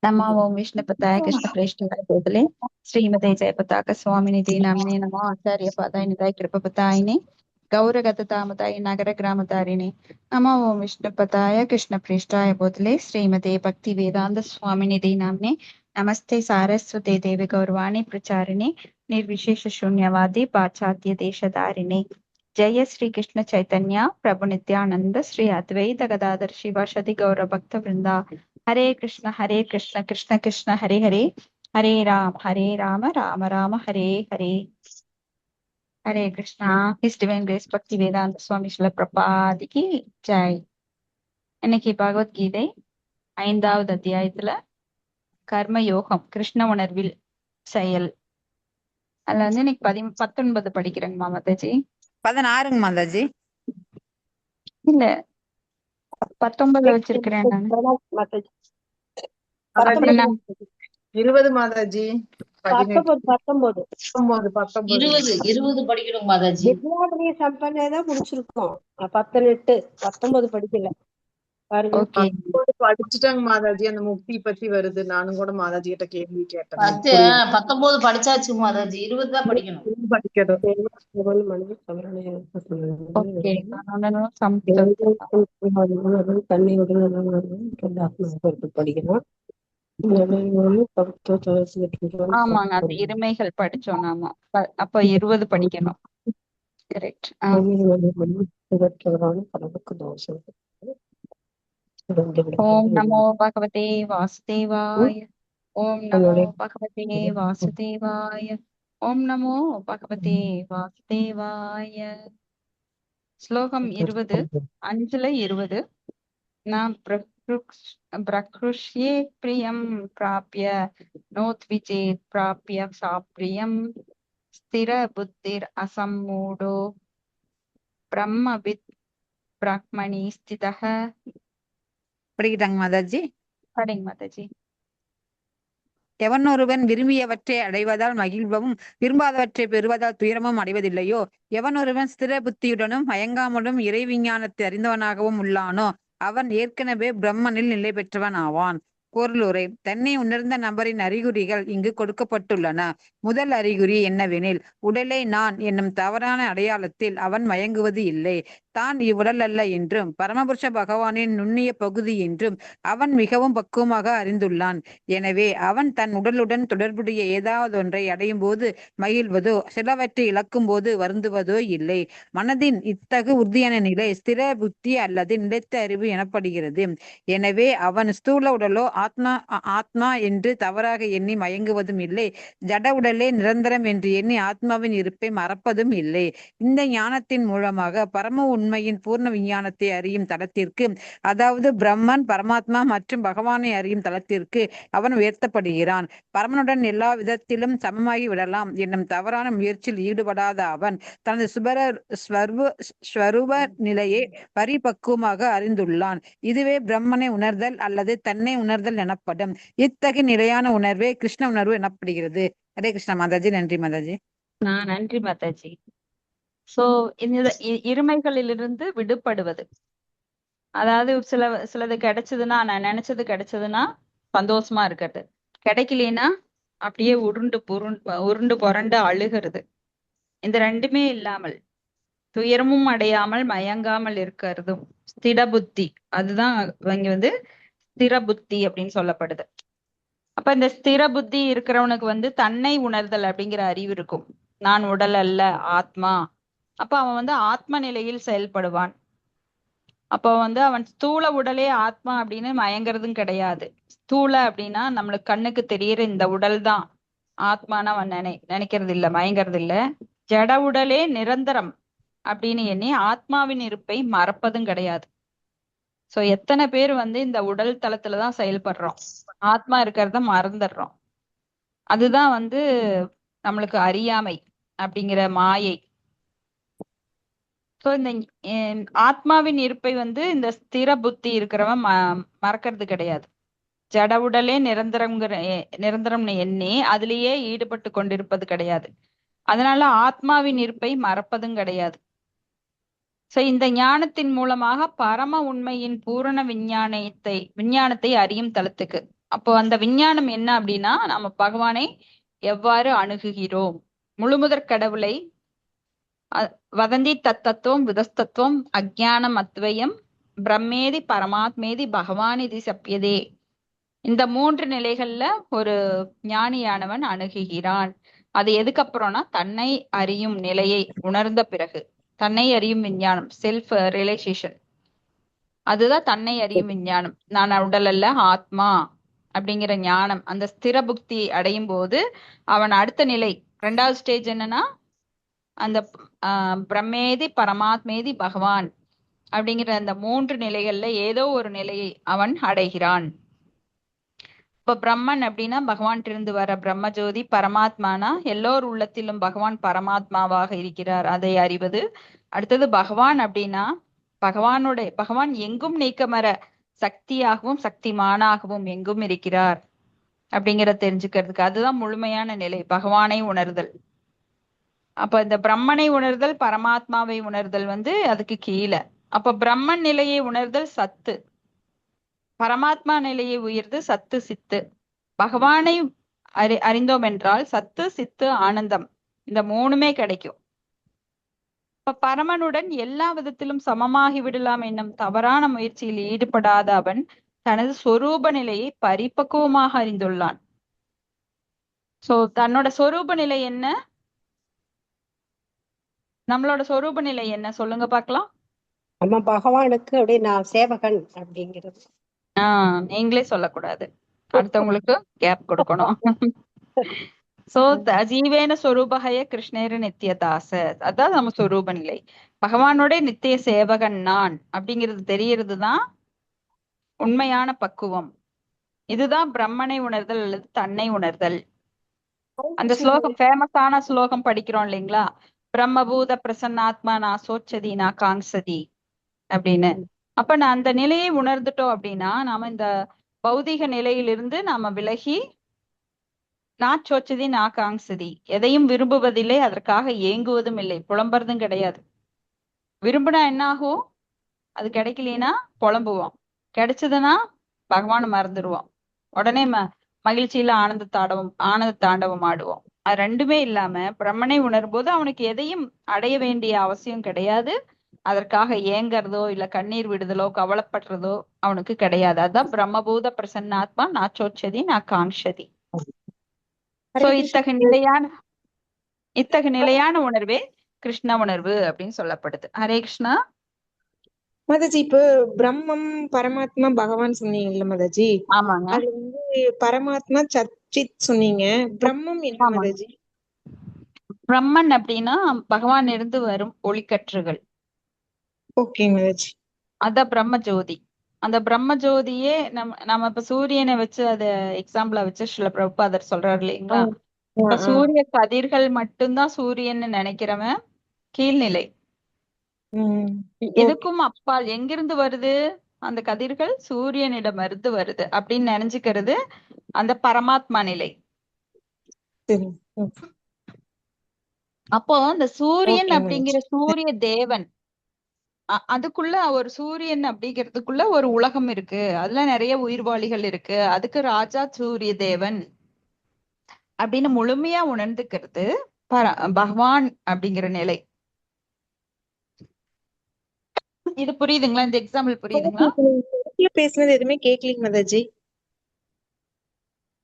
नमो ओम विष्णुपताय कृष्णप्रेष्ठाय भूतले श्रीमते जयपताक स्वामिनिधि नामिने नमो आचार्य पादाय निताय कृपपतायिने गौरगततामताय नगर ग्रामतारिणे नमो ओम विष्णुपताय कृष्णप्रेष्ठाय भूतले श्रीमते भक्ति वेदांत स्वामिनिधि नामिने नमस्ते सारस्वते देवी गौरवाणी प्रचारिणे निर्विशेष शून्यवादी पाश्चात्य देशधारिणे जय श्री कृष्ण चैतन्य प्रभु नित्यानंद श्री अद्वैत गदाधर शिवाशदि गौर भक्त वृंदा हरे Krishna Krishna Krishna Hare Hare Hare Ram Ram Ram Hare Hare Hare Krishna His Divine Grace பக்தி வேதாந்த சுவாமி ஸ்ரீல பிரபாதிக்கு ஜெய். இன்னைக்கு பகவத்கீதை 5வது அத்தியாயத்துல கர்ம யோகம் கிருஷ்ண உணர்வில் செயல். அதுல வந்து இன்னைக்கு 19 படிக்கிறேங்கம்மா மாதாஜி. 16ங்க மாதாஜி. இல்ல 19 வச்சிருக்கிறேன் நான். அப்புறம் நான் 20 மாதாஜி. 19 20 படிக்கணும் மாதாஜி. வித்யாதரி சம்பந்ததான் முடிச்சிருக்கோம். 18 19 படிக்கல பாருங்க. ஓகே படிச்சுட்டாங்க மாதாஜி. அந்த முக்தி பத்தி வருது. நானும் கூட மாதாஜி கிட்ட கேள்வி கேட்டேன். 19 படிச்சாச்சு மாதாஜி. 20 தான் படிக்கணும். படிக்கணும். ஓகே நான் சம்ஸ்கிருதம் படிக்கணும். ஆமாங்க அந்த இருமைகள் படிச்சோம் நாம. அப்ப 20 படிக்கணும். கரெக்ட். ஓம் நமோ பகவதே வாசுதேவாய. ஓம் நமோ பகவதே வாசுதேவாய. ஓம் நமோ பகவதே வாசுதேவாய. ஸ்லோகம் 20 5ல 20. நான் பிரக்ருஷ்யே பிரியம் பிராப்ய நோத்விஜேத் பிராப்ய சாப்ரியம் ஸ்திர புத்திர் அசம்மூடோ பிரம்மவித் பிரக்மணி ஸ்திதஹ. படிக்கிட்டாங்க மாதாஜி. படிங்க மாதாஜி. எவன் ஒருவன் விரும்பியவற்றை அடைவதால் மகிழ்வும் விரும்பாதவற்றை பெறுவதால் துயரமும் அடைவதில்லையோ, எவன் ஒருவன் ஸ்திர புத்தியுடனும் மயங்காமலும் இறை விஞ்ஞானத்தை அறிந்தவனாகவும் உள்ளானோ அவன் ஏற்கனவே பிரம்மனில் நிலை பெற்றவன் ஆவான். பொருளுரை. தன்னை உணர்ந்த நபரின் அறிகுறிகள் இங்கு கொடுக்கப்பட்டுள்ளன. முதல் அறிகுறி என்னவெனில், உடலை நான் என்னும் தவறான அடையாளத்தில் அவன் மயங்குவது இல்லை. தான் இவ்வுடல் அல்ல என்றும் பரமபுருஷ பகவானின் நுண்ணிய பகுதி என்றும் அவன் மிகவும் பக்குவமாக அறிந்துள்ளான். எனவே அவன் தன் உடலுடன் தொடர்புடைய ஏதாவது ஒன்றை அடையும் போது மகிழ்வதோ சிலவற்றை இழக்கும் போது வருந்துவதோ இல்லை. மனதின் இத்தகு உறுதியான நிலை ஸ்திர புத்தி அல்லது நிலைத்த அறிவு எனப்படுகிறது. எனவே அவன் ஸ்தூல உடலோ ஆத்மா என்று தவறாக எண்ணி மயங்குவதும் இல்லை. ஜட உடலே நிரந்தரம் என்று எண்ணி ஆத்மாவின் இருப்பை மறப்பதும் இல்லை. இந்த ஞானத்தின் மூலமாக பரம உண்மையின் பூர்ண விஞ்ஞானத்தை அறியும் தளத்திற்கு, அதாவது பிரம்மன் பரமாத்மா மற்றும் பகவானை அறியும் தளத்திற்கு அவன் உயர்த்தப்படுகிறான். பரமனுடன் எல்லா விதத்திலும் சமமாகி விடலாம் என்னும் தவறான முயற்சியில் ஈடுபடாத அவன் தனது ஸ்வரூப நிலையை பரிபக்குவமாக அறிந்துள்ளான். இதுவே பிரம்மனை உணர்தல் அல்லது தன்னை உணர்தல் எனப்படும். இத்தகைய நிலையான உணர்வே கிருஷ்ண உணர்வு எனப்படுகிறது. ஹரே கிருஷ்ணா மாதாஜி. நன்றி மாதாஜி. நன்றி மாதாஜி. சோ இந்த இருமைகளிலிருந்து விடுபடுவது, அதாவது சிலது கிடைச்சதுன்னா, நான் நினைச்சது கிடைச்சதுன்னா சந்தோஷமா இருக்கிறது, கிடைக்கலனா அப்படியே உருண்டு புரண்டு அழுகிறது. இந்த ரெண்டுமே இல்லாமல் துயரமும் அடையாமல் மயங்காமல் இருக்கிறதும் ஸ்திர புத்தி. அதுதான் இங்க வந்து ஸ்திர புத்தி அப்படின்னு சொல்லப்படுது. அப்ப இந்த ஸ்திர புத்தி இருக்கிறவனுக்கு வந்து தன்னை உணர்தல் அப்படிங்கிற அறிவு இருக்கும். நான் உடல் அல்ல, ஆத்மா. அப்ப அவன் வந்து ஆத்ம நிலையில் செயல்படுவான். அப்போ வந்து அவன் ஸ்தூல உடலே ஆத்மா அப்படின்னு மயங்கிறதும் கிடையாது. ஸ்தூல அப்படின்னா நம்மளுக்கு கண்ணுக்கு தெரியற இந்த உடல் தான் ஆத்மான்னு அவன் நினைக்கிறது இல்ல, மயங்கிறது இல்ல. ஜட உடலே நிரந்தரம் அப்படின்னு எண்ணி ஆத்மாவின் இருப்பை மறப்பதும் கிடையாது. சோ எத்தனை பேர் வந்து இந்த உடல் தளத்துலதான் செயல்படுறோம், ஆத்மா இருக்கிறத மறந்துடுறோம். அதுதான் வந்து நம்மளுக்கு அறியாமை அப்படிங்கிற மாயை. சோ இந்த ஆத்மாவின் இருப்பை வந்து இந்த ஸ்திர புத்தி இருக்கிறவன் மறக்கிறது கிடையாது. ஜட உடலே நிரந்தரம்னு எண்ணி அதுலயே ஈடுபட்டு கொண்டிருப்பது கிடையாது. அதனால ஆத்மாவின் இருப்பை மறப்பதும் கிடையாது. சோ இந்த ஞானத்தின் மூலமாக பரம உண்மையின் பூரண விஞ்ஞானத்தை அறியும் தளத்துக்கு, அப்போ அந்த விஞ்ஞானம் என்ன அப்படின்னா நம்ம பகவானை எவ்வாறு அணுகுகிறோம். முழுமுதற் கடவுளை வதந்தி தத்தத்துவம் விதஸ்தத்துவம் அஜ்ஞானம் அத்வயம் பிரம்மேதி பரமாத்மேதி பகவானிதி சப்பியதே. இந்த 3 நிலைகள்ல ஒரு ஞானியானவன் அணுகுகிறான். அது எதுக்கப்புறம்னா தன்னை அறியும் நிலையை உணர்ந்த பிறகு. தன்னை அறியும் விஞ்ஞானம், செல்ஃப் ரியலைசேஷன், அதுதான் தன்னை அறியும் விஞ்ஞானம். நான் உடல் அல்ல ஆத்மா அப்படிங்கிற ஞானம், அந்த ஸ்திர புக்தி அடையும் போது அவன் அடுத்த நிலை 2வது ஸ்டேஜ் என்னன்னா அந்த பிரம்மேதி பரமாத்மேதி பகவான் அப்படிங்கிற அந்த 3 நிலைகள்ல ஏதோ ஒரு நிலையை அவன் அடைகிறான். இப்ப பிரம்மன் அப்படின்னா பகவான் இருந்து வர பிரம்மஜோதி, பரமாத்மானா எல்லோர் உள்ளத்திலும் பகவான் பரமாத்மாவாக இருக்கிறார், அதை அறிவது. அடுத்தது பகவான் அப்படின்னா பகவான் எங்கும் நீக்கமற சக்தியாகவும் சக்திமானாகவும் எங்கும் இருக்கிறார் அப்படிங்கிறத தெரிஞ்சுக்கிறதுக்கு. அதுதான் முழுமையான நிலை, பகவானை உணர்தல். அப்ப இந்த பிரம்மனை உணர்தல், பரமாத்மாவை உணர்தல் அதுக்கு கீழே. அப்ப பிரம்மன் நிலையை உணர்தல் சத்து, பரமாத்மா நிலையை உயர்ந்து சத்து சித்து. பகவானை அறிந்தோம் என்றால் சத்து சித்து ஆனந்தம், இந்த 3மே கிடைக்கும். இப்ப பரமனுடன் எல்லா விதத்திலும் சமமாகி விடலாம் என்னும் தவறான முயற்சியில் ஈடுபடாத அவன் தனது சொரூப நிலையை பரிபக்குவமாக அறிந்துள்ளான். சோ தன்னோட சொரூப நிலை என்ன, நம்மளோட சொரூப நிலை என்ன சொல்லுங்க பாக்கலாம். நம்ம பகவானுக்கு அப்படியே நான் சேவகன் அப்படிங்கிறது. நீங்களே சொல்லக்கூடாது, அடுத்தவங்களுக்கு கேப் கொடுக்கணும். சோ ஜீவேன சொரூபகய கிருஷ்ணேர நித்தியதாச, அதான் நம்ம சொரூப நிலை. பகவானோட நித்திய சேவகன் நான் அப்படிங்கிறது தெரியறதுதான் உண்மையான பக்குவம். இதுதான் பிரம்மனை உணர்தல் அல்லது தன்னை உணர்தல். அந்த ஸ்லோகம், ஃபேமஸான ஸ்லோகம் படிக்கிறோம் இல்லைங்களா, பிரம்மபூத பிரசன்னாத்மா நான் சோச்சதி நான் காங்சதி அப்படின்னு. அப்ப நான் அந்த நிலையை உணர்ந்துட்டோம் அப்படின்னா நாம இந்த பௌதிக நிலையிலிருந்து நாம விலகி நான் சோச்சதி நான் காங்சதி, எதையும் விரும்புவதில்லை, அதற்காக ஏங்குவதும் இல்லை, புலம்புறதும் கிடையாது. விரும்பினா என்ன ஆகும், அது கிடைக்கலனா புலம்புவோம், கிடைச்சதுன்னா பகவான் மறந்துடுவோம், உடனே மகிழ்ச்சியில ஆனந்த தாண்டவம் ஆடுவோம். அது 2மே இல்லாம பிரம்மனை உணரும்போது அவனுக்கு எதையும் அடைய வேண்டிய அவசியம் கிடையாது, அதற்காக ஏங்கறதோ இல்ல கண்ணீர் விடுதலோ கவலைப்படுறதோ அவனுக்கு கிடையாது. அதான் பிரம்மபூத பிரசன்னாத்மா நாச்சோச்சதி நான் காங்ஷதி. சோ இத்தகு நிலையான உணர்வே கிருஷ்ண உணர்வு அப்படின்னு சொல்லப்படுது. ஹரே கிருஷ்ணா. மாதாஜி, இப்போ பிரம்மம் பரமாத்மா பகவான் சொன்னீங்கல்ல மாதாஜி, ஆமாங்க. அது பரமாத்மா சச்சித் சொன்னீங்க, பிரம்மம் என்ன மாதாஜி? பிரம்மன் அப்படின்னா பகவான் இருந்து வரும் ஒளிக்கற்றுகள். ஓகே மாதாஜி. அத பிரம்ம ஜோதி. அந்த பிரம்ம ஜோதியே நம்ம இப்ப சூரியனை வச்சு அத எக்ஸாம்பிளா வச்சு ஸ்ரீல பிரபுபாதர் சொல்றாரு இல்லைங்களா, இப்ப சூரிய கதிர்கள் மட்டும்தான் சூரியன்னு நினைக்கிறவன் கீழ்நிலை. எதுக்கும் அப்பால் எங்கிருந்து வருது அந்த கதிர்கள், சூரியனிடம் இருந்து வருது அப்படின்னு நினைச்சுக்கிறது அந்த பரமாத்மா நிலை. அப்போ அந்த சூரியன் அப்படிங்கிற சூரிய தேவன், அதுக்குள்ள ஒரு சூரியன் அப்படிங்கிறதுக்குள்ள ஒரு உலகம் இருக்கு, அதுல நிறைய உயிர்வாளிகள் இருக்கு, அதுக்கு ராஜா சூரிய தேவன் அப்படின்னு முழுமையா உணர்ந்துக்கிறது பகவான் அப்படிங்கிற நிலை. இது புரியுதுங்களா, இந்த எக்ஸாம்பிள் புரியுதுங்களா? பேசுனது எதுவுமே கேட்கலீங்க மாதாஜி.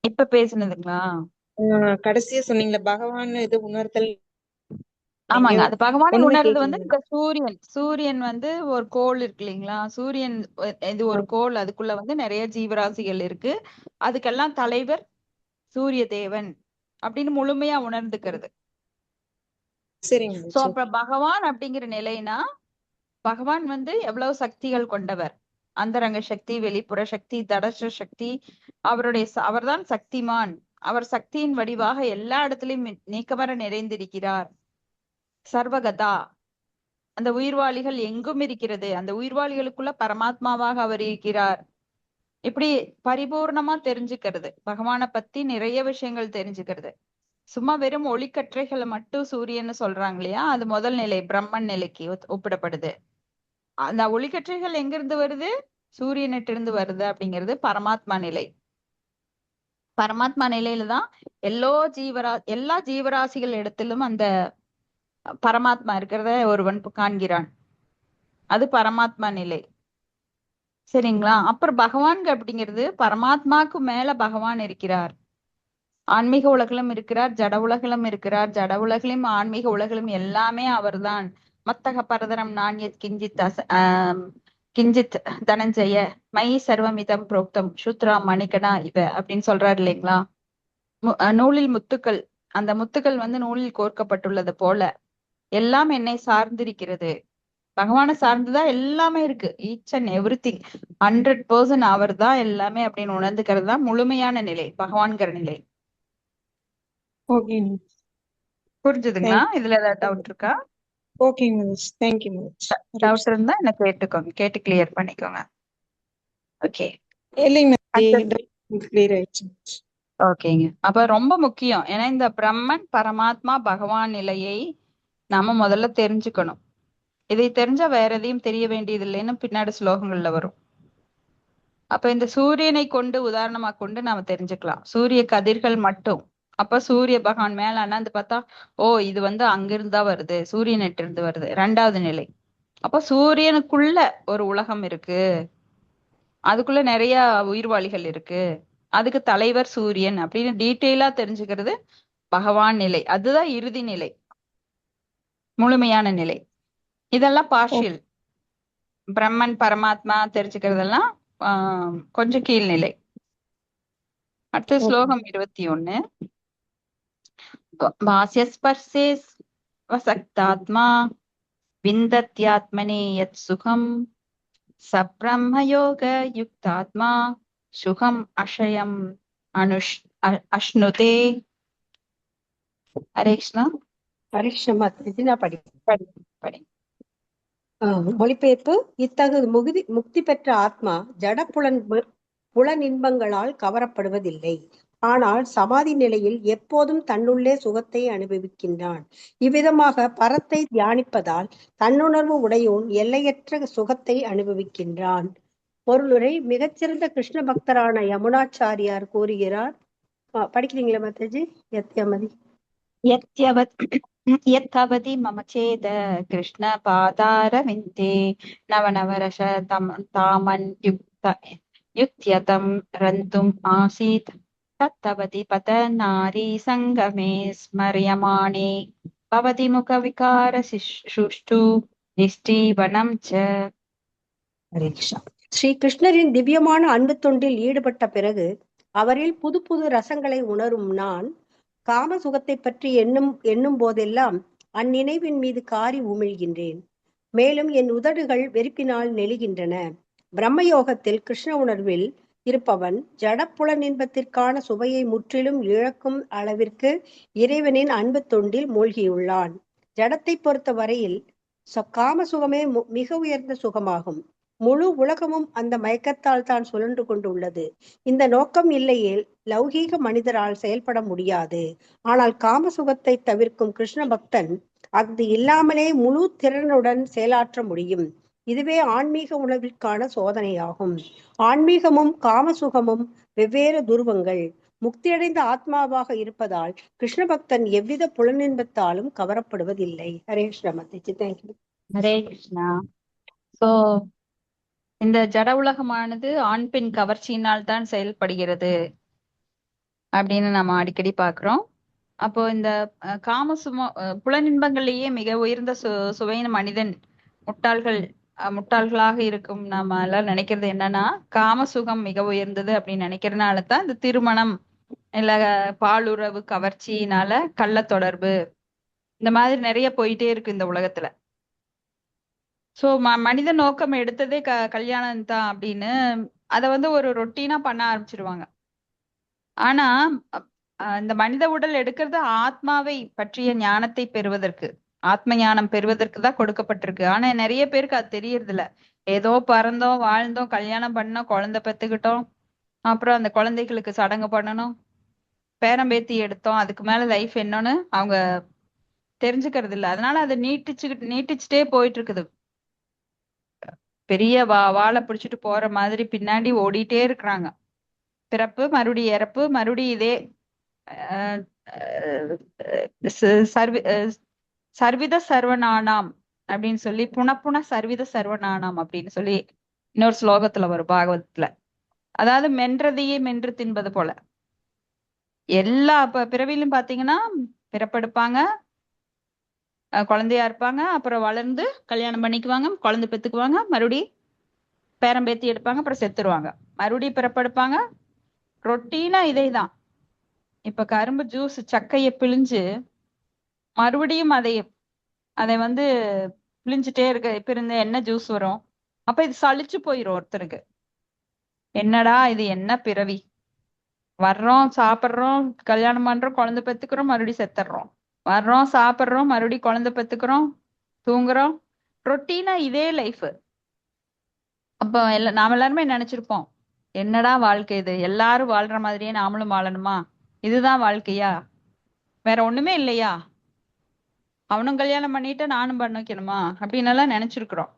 இப்ப பேசுனதுங்களா? கடைசியா சொன்னீங்களா பகவான் இது உணர்தல். ஆமாங்க, அது பகவானை உணர்றது இந்த சூரியன் ஒரு கோள் இருக்கு இல்லைங்களா, சூரியன் இது ஒரு கோள், அதுக்குள்ள நிறைய ஜீவராசிகள் இருக்கு, அதுக்கெல்லாம் தலைவர் சூரிய தேவன் அப்படின்னு முழுமையா உணர்ந்துக்கிறது. சோ அப்ப பகவான் அப்படிங்கிற நிலைனா பகவான் எவ்வளவு சக்திகள் கொண்டவர், அந்தரங்க சக்தி, வெளிப்புற சக்தி, தடச சக்தி, அவர்தான் சக்திமான். அவர் சக்தியின் வடிவாக எல்லா இடத்திலும் நீக்கமர நிறைந்திருக்கிறார். சர்வகதா, அந்த உயிர்வாளிகள் எங்கும் இருக்கிறது, அந்த உயிர்வாளிகளுக்குள்ள பரமாத்மாவாக அவர் இருக்கிறார். இப்படி பரிபூர்ணமா தெரிஞ்சுக்கிறது, பகவானை பத்தி நிறைய விஷயங்கள் தெரிஞ்சுக்கிறது. சும்மா வெறும் ஒளிக்கற்றைகளை மட்டும் சூரியன்னு சொல்றாங்க இல்லையா, அது முதல் நிலை பிரம்மன் நிலைக்கு ஒப்பிடப்படுது. அந்த ஒளிக்கற்றைகள் எங்கிருந்து வருது, சூரியனிட்டு இருந்து வருது அப்படிங்கிறது பரமாத்மா நிலை. பரமாத்மா நிலையில தான் எல்லா ஜீவராசிகள் இடத்திலும் அந்த பரமாத்மா இருக்கிறத ஒருவன் காண்கிறான். அது பரமாத்மா நிலை. சரிங்களா? அப்புறம் பகவான் அப்படிங்கிறது பரமாத்மாக்கு மேல பகவான் இருக்கிறார். ஆன்மீக உலகிலும் இருக்கிறார், ஜட உலகிலும் இருக்கிறார். ஜட உலகிலும் ஆன்மீக உலகிலும் எல்லாமே அவர்தான். மத்தக பரதரம் நாண்யத் கிஞ்சித் தனஞ்சய மை சர்வமிதம் புரோக்தம் சூத்ரா மணிகனா இவ அப்படின்னு சொல்றாரு இல்லைங்களா? நூலில் முத்துக்கள், அந்த முத்துக்கள் நூலில் கோர்க்கப்பட்டுள்ளது போல எல்லாம் என்னை சார்ந்திருக்கிறது. பகவானை சார்ந்துதான் எல்லாமே இருக்கு. ஈச் அண்ட் எவ்ரி திங் 100% அவர் தான் எல்லாமே அப்படின்னு உணர்ந்துக்கிறது தான் முழுமையான நிலை, பகவான்கிற நிலை. ஓகேங்க. புரிஞ்சுதுங்களா? இதுல ஏதாவது டவுட் இருக்கா? ஓகேங்க மிஸ். Thank you miss. டவுட் இருந்தா என்ன கேட்டுக்கோங்க, கேட்டு கிளியர் பண்ணிக்கோங்க. ஓகே, இல்லைங்க அடுத்தது. கிளியர் ஆயிடுச்சு. ஓகேங்க. அப்ப ரொம்ப முக்கியம். ஏன்னா இந்த பிரம்மன் பரமாத்மா பகவான் நிலையை நாம முதல்ல தெரிஞ்சுக்கணும். இதை தெரிஞ்சா வேற எதையும் தெரிய வேண்டியது இல்லைன்னு பின்னாடி ஸ்லோகங்கள்ல வரும். அப்ப இந்த சூரியனை கொண்டு உதாரணமா கொண்டு நாம தெரிஞ்சுக்கலாம். சூரிய கதிர்கள் மட்டும். அப்ப சூரிய பகவான் மேல அண்ணாந்து பார்த்தா, ஓ இது அங்கிருந்தா வருது, சூரியனிட்ட இருந்து வருது. 2வது நிலை. அப்ப சூரியனுக்குள்ள ஒரு உலகம் இருக்கு, அதுக்குள்ள நிறைய உயிர்வாளிகள் இருக்கு, அதுக்கு தலைவர் சூரியன் அப்படின்னு டீட்டெயிலா தெரிஞ்சுக்கிறது பகவான் நிலை. அதுதான் இறுதி நிலை, முழுமையான நிலை. இதெல்லாம் பார்ஷியல். பிரம்மன் பரமாத்மா தெரிஞ்சுக்கிறதெல்லாம் கொஞ்சம் கீழ்நிலை. அடுத்த ஸ்லோகம் 21. பாஸ்யஸ்பர்சே வசக்தாத்மா விந்தத்யாத்மனே யத் சுகம் சப்ரம்மயோக யுக்தாத்மா சுகம் அஷயம் அஷ்ணுதே. ஹரே கிருஷ்ணா. ஹரிகிருஷ்ண மாதாஜி, நான் படி படி. மொழிபெயர்ப்பு. இத்தகு முக்தி பெற்ற ஆத்மா ஜட புலனின்பங்களால் கவரப்படுவதில்லை. ஆனால் சமாதி நிலையில் எப்போதும் தன்னுள்ளே சுகத்தை அனுபவிக்கின்றான். இவ்விதமாக பரத்தை தியானிப்பதால் தன்னுணர்வு உடையோன் எல்லையற்ற சுகத்தை அனுபவிக்கின்றான். பொருளுரை. மிகச்சிறந்த கிருஷ்ண பக்தரான யமுனாச்சாரியார் கூறுகிறார். படிக்கிறீங்களா மாதாஜி? யத்யவதி மம சேத கிருஷ்ண பாதாரவிந்தே நவநவரச தாமன் யுக்த்யதம் ரந்தும் ஆசீத் தத்தவதி பத நாரி சங்கமே ஸ்மரியமானே பவதி முக விகார சுஷ்டு நிஷ்டீவனம் ச. ஸ்ரீ கிருஷ்ணரின் திவ்யமான அன்பு தொண்டில் ஈடுபட்ட பிறகு அவரில் புது புது ரசங்களை உணரும் நான் காம சுகத்தை பற்றி எண்ணும் போதெல்லாம் அந்நினைவின் மீது காரி உமிழ்கின்றேன். மேலும் என் உதடுகள் வெறுப்பினால் நெளிகின்றன. பிரம்மயோகத்தில் கிருஷ்ண உணர்வில் இருப்பவன் ஜடப்புலனின்பத்திற்கான சுவையை முற்றிலும் இழக்கும் அளவிற்கு இறைவனின் அன்பு தொண்டில் மூழ்கியுள்ளான். ஜடத்தை பொறுத்த வரையில் காம சுகமே மிக உயர்ந்த சுகமாகும். முழு உலகமும் அந்த மயக்கத்தால் தான் சுழன்று கொண்டுள்ளது. இந்த நோக்கம் இல்லையேல் லௌகீக மனிதரால் செயல்பட முடியாது. ஆனால் காம சுகத்தை தவிர்க்கும் கிருஷ்ண பக்தன் அது இல்லாமலே முழு திறனுடன் செயலாற்ற முடியும். இதுவே ஆன்மீக உணர்விற்கான சோதனையாகும். ஆன்மீகமும் காமசுகமும் வெவ்வேறு துருவங்கள். முக்தியடைந்த ஆத்மாவாக இருப்பதால் கிருஷ்ண பக்தன் எவ்வித புலனின்பத்தாலும் கவரப்படுவதில்லை. ஹரே கிருஷ்ணா மாதாஜி. தேங்க்யூ. ஹரே கிருஷ்ணா. சோ இந்த ஜட உலகமானது ஆண் பெண் கவர்ச்சியினால் தான் செயல்படுகிறது அப்படின்னு நம்ம அடிக்கடி பாக்குறோம். அப்போ இந்த புலனின்பங்கள்லயே மிக உயர்ந்த சுவையின் மனிதன் முட்டாள்களாக இருக்கும் நாம எல்லாம் நினைக்கிறது என்னன்னா, காமசுகம் மிக உயர்ந்தது அப்படின்னு நினைக்கிறதுனாலதான் இந்த திருமணம் இல்ல பாலுறவு கவர்ச்சியினால கள்ள தொடர்பு இந்த மாதிரி நிறைய போயிட்டே இருக்கு இந்த உலகத்துல. சோ மனித நோக்கம் எடுத்ததே கல்யாணம் தான் அப்படின்னு அத ஒரு ரொட்டீனா பண்ண ஆரம்பிச்சிருவாங்க. ஆனா இந்த மனித உடல் எடுக்கிறது ஆத்மாவை பற்றிய ஞானத்தை பெறுவதற்கு, ஆத்ம ஞானம் பெறுவதற்கு தான் கொடுக்கப்பட்டிருக்கு. ஆனா நிறைய பேருக்கு அது தெரியறது இல்ல. ஏதோ பிறந்தோம், வாழ்ந்தோம், கல்யாணம் பண்ணோம், குழந்தை பெத்துக்கிட்டோம், அப்புறம் அந்த குழந்தைகளுக்கு சடங்கு பண்ணணும், பேரம்பேத்தி எடுத்தோம், அதுக்கு மேல லைஃப் என்னன்னு அவங்க தெரிஞ்சுக்கிறது இல்ல. அதனால அதை நீட்டிச்சுட்டே போயிட்டு இருக்குது. பெரிய வாழை பிடிச்சிட்டு போற மாதிரி பின்னாடி ஓடிட்டே இருக்கிறாங்க. பிறப்பு மறுபடியும் இறப்பு மறுபடியும் இதே அஹ், அஹ், சர்வி சர்வித சர்வநானாம் அப்படின்னு சொல்லி புன சர்வித சர்வநானாம் அப்படின்னு சொல்லி இன்னொரு ஸ்லோகத்துல வரும் பாகவதத்துல. அதாவது மென்றதையே மென்று தின்பது போல எல்லா பிறவிலும் பாத்தீங்கன்னா பிறப்பெடுப்பாங்க, குழந்தையா இருப்பாங்க, அப்புறம் வளர்ந்து கல்யாணம் பண்ணிக்குவாங்க, குழந்தை பெத்துக்குவாங்க, மறுபடியும் பேரம்பேத்தி எடுப்பாங்க, அப்புறம் செத்துருவாங்க, மறுபடியும் பிறப்பெடுப்பாங்க. ரொட்டீனா இதேதான். இப்ப கரும்பு ஜூஸ் சக்கையை பிழிஞ்சு மறுபடியும் அதை வந்து பிழிஞ்சிட்டே இருக்க, இப்ப இருந்த என்ன ஜூஸ் வரும், அப்ப இது சலிச்சு போயிரும் ஒருத்தருக்கு. என்னடா இது என்ன பிறவி, வர்றோம் சாப்பிட்றோம் கல்யாணம் பண்றோம் குழந்தை பெத்துக்கிறோம் மறுபடியும் செத்துடுறோம், வர்றோம் சாப்பிட்றோம் மறுபடியும் குழந்தை பெத்துக்கிறோம் தூங்குறோம், ரொட்டீனா இதே லைஃப். அப்ப நாம எல்லாருமே நினைச்சிருப்போம், என்னடா வாழ்க்கை இது, எல்லாரும் வாழ்ற மாதிரியே நாமளும் வாழணுமா, இதுதான் வாழ்க்கையா, வேற ஒண்ணுமே இல்லையா, அவனும் கல்யாணம் பண்ணிட்டு நானும் பண்ண வைக்கணுமா அப்படின்னு எல்லாம் நினைச்சிருக்கிறோம்.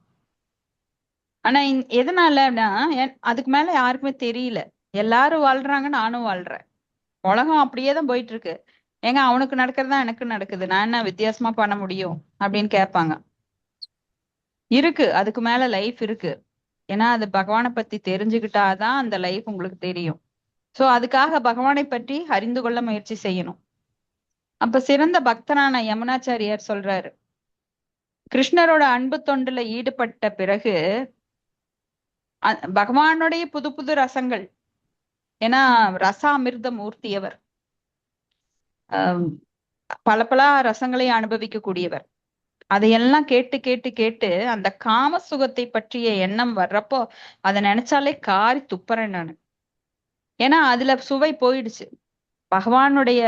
ஆனா எதனால அப்படின்னா அதுக்கு மேல யாருக்குமே தெரியல. எல்லாரும் வாழ்றாங்க, நானும் வாழ்றேன், உலகம் அப்படியே தான் போயிட்டு இருக்கு, ஏங்க அவனுக்கு நடக்கிறதா எனக்கு நடக்குது, நான் என்ன வித்தியாசமா பண்ண முடியும் அப்படின்னு கேட்பாங்க. இருக்கு, அதுக்கு மேல லைஃப் இருக்கு. ஏன்னா அது பகவானை பத்தி தெரிஞ்சுக்கிட்டாதான் அந்த லைஃப் உங்களுக்கு தெரியும். சோ அதுக்காக பகவானை பற்றி அறிந்து கொள்ள முயற்சி செய்யணும். அப்ப சிறந்த பக்தனான யமுனாச்சாரியார் சொல்றாரு, கிருஷ்ணரோட அன்பு தொண்டுல ஈடுபட்ட பிறகு பகவானுடைய புது புது ரசங்கள், ஏன்னா ரச அமிர்த மூர்த்தி அவர், பல பல ரசங்களை அனுபவிக்க கூடியவர். அதையெல்லாம் கேட்டு கேட்டு கேட்டு அந்த காம சுகத்தை பற்றிய எண்ணம் வர்றப்போ அதை நினைச்சாலே காரி துப்புறேன் நானு. ஏன்னா அதுல சுவை போயிடுச்சு. பகவானுடைய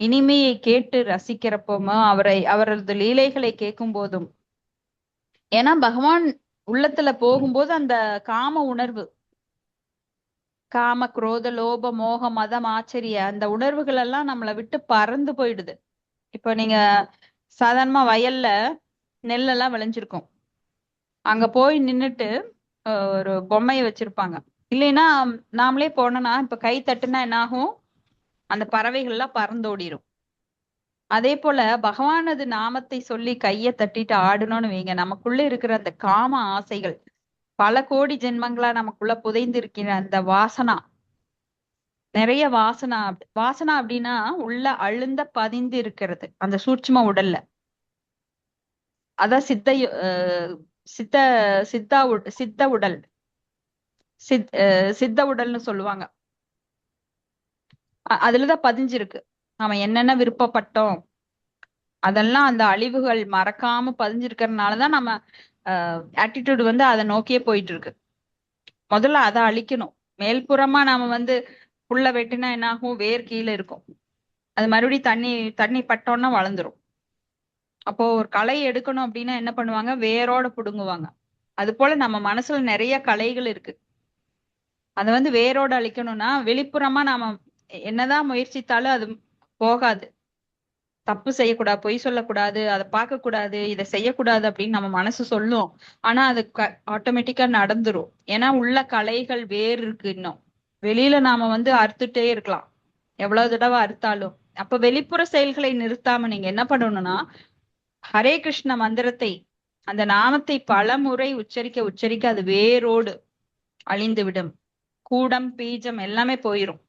இனிமையை கேட்டு ரசிக்கிறப்போமோ, அவரது லீலைகளை கேட்கும் போதும், ஏன்னா பகவான் உள்ளத்துல போகும்போது அந்த காம உணர்வு, காம குரோத லோப மோக மதம் ஆச்சரிய அந்த உணர்வுகள் எல்லாம் நம்மளை விட்டு பறந்து போயிடுது. இப்போ நீங்க சாதாரணமா வயல்ல நெல்லெல்லாம் விளைஞ்சிருக்கும், அங்க போய் நின்னுட்டு ஒரு பொம்மையை வச்சிருப்பாங்க, இல்லைன்னா நாமளே போனோம்னா இப்ப கை தட்டுனா என்ன ஆகும், அந்த பறவைகள் எல்லாம் பறந்தோடிரும். அதே போல பகவானது நாமத்தை சொல்லி கையை தட்டிட்டு ஆடணும்னு வைங்க, நமக்குள்ள இருக்கிற அந்த காம ஆசைகள், பல கோடி ஜென்மங்களா நமக்குள்ள புதைந்து இருக்கிற அந்த வாசனா, நிறைய வாசனா. வாசனா அப்படின்னா உள்ள அழுந்த பதிந்து இருக்கிறது அந்த சூட்சும உடல்ல. அதான் சித்த சித்த உடல், சித்த உடல்னு சொல்லுவாங்க. அதுலதான் பதிஞ்சிருக்கு நாம என்னென்ன விருப்பப்பட்டோம், அதெல்லாம் அந்த அழிவுகள் மறக்காம பதிஞ்சிருக்கிறதுனாலதான் நம்ம ஆட்டிடியூட் வந்து அதை நோக்கியே போயிட்டு இருக்கு. முதல்ல அதை அழிக்கணும். மேல்புறமா நாம வந்து புல்ல வெட்டினா என்ன ஆகும், வேர் கீழே இருக்கும், அது மறுபடியும் தண்ணி பட்டோம்னா வளர்ந்துரும். அப்போ ஒரு களை எடுக்கணும் அப்படின்னா என்ன பண்ணுவாங்க, வேரோட புடுங்குவாங்க. அது போல நம்ம மனசுல நிறைய களைகள் இருக்கு, அதை வந்து வேரோட அழிக்கணும்னா வெளிப்புறமா நாம என்னதான் முயற்சித்தாலும் அது போகாது. தப்பு செய்யக்கூடாது, பொய் சொல்லக்கூடாது, அதை பார்க்க கூடாது, இதை செய்யக்கூடாது அப்படின்னு நம்ம மனசு சொல்லும். ஆனா அது ஆட்டோமேட்டிக்கா நடந்துரும். ஏன்னா உள்ள களைகள் வேர் இருக்கு. இன்னும் வெளியில நாம வந்து அறுத்துட்டே இருக்கலாம், எவ்வளவு தடவை அறுத்தாலும். அப்ப வெளிப்புற செயல்களை நிறுத்தாம நீங்க என்ன பண்ணணும்னா, ஹரே கிருஷ்ண மந்திரத்தை, அந்த நாமத்தை பல முறை உச்சரிக்க உச்சரிக்க அது வேரோடு அழிந்து விடும். கூடம் பீஜம் எல்லாமே போயிரும்.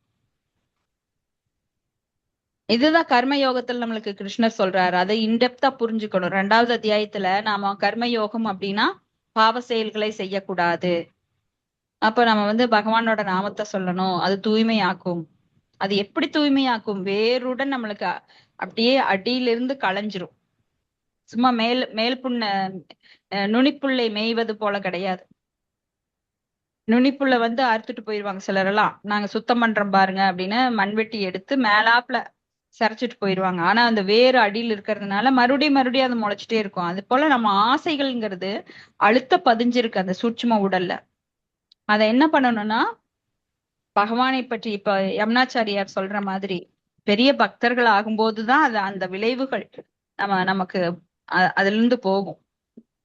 இதுதான் கர்ம யோகத்துல நம்மளுக்கு கிருஷ்ணர் சொல்றாரு. அதை இன்டெப்தா புரிஞ்சுக்கணும். 2வது அத்தியாயத்துல நாம கர்ம யோகம் அப்படின்னா பாவ செயல்களை செய்யக்கூடாது. அப்ப நம்ம வந்து பகவானோட நாமத்தை சொல்லணும், அது தூய்மையாக்கும். அது எப்படி தூய்மையாக்கும், வேருடன் நம்மளுக்கு அப்படியே அடியிலிருந்து களைஞ்சிரும். சும்மா மேல் புண்ண நுனிப்புள்ளை மேய்வது போல கிடையாது. நுனிப்புள்ள வந்து அறுத்துட்டு போயிருவாங்க சிலரெல்லாம், நாங்க சுத்தம் பண்றோம் பாருங்க அப்படின்னு மண்வெட்டி எடுத்து மேலாப்புல சரிச்சிட்டு போயிருவாங்க. ஆனா அந்த வேறு அடியில் இருக்கிறதுனால மறுபடியும் அது முளைச்சிட்டே இருக்கும். அது போல நம்ம ஆசைகள்ங்கிறது அழுத்த பதிஞ்சிருக்கு அந்த சூட்சும உடல்ல. அதை என்ன பண்ணணும்னா, பகவானை பற்றி இப்ப யமுனாச்சாரியார் சொல்ற மாதிரி பெரிய பக்தர்கள் ஆகும்போதுதான் அது அந்த விளைவுகள் நமக்கு அதுல இருந்து போகும்.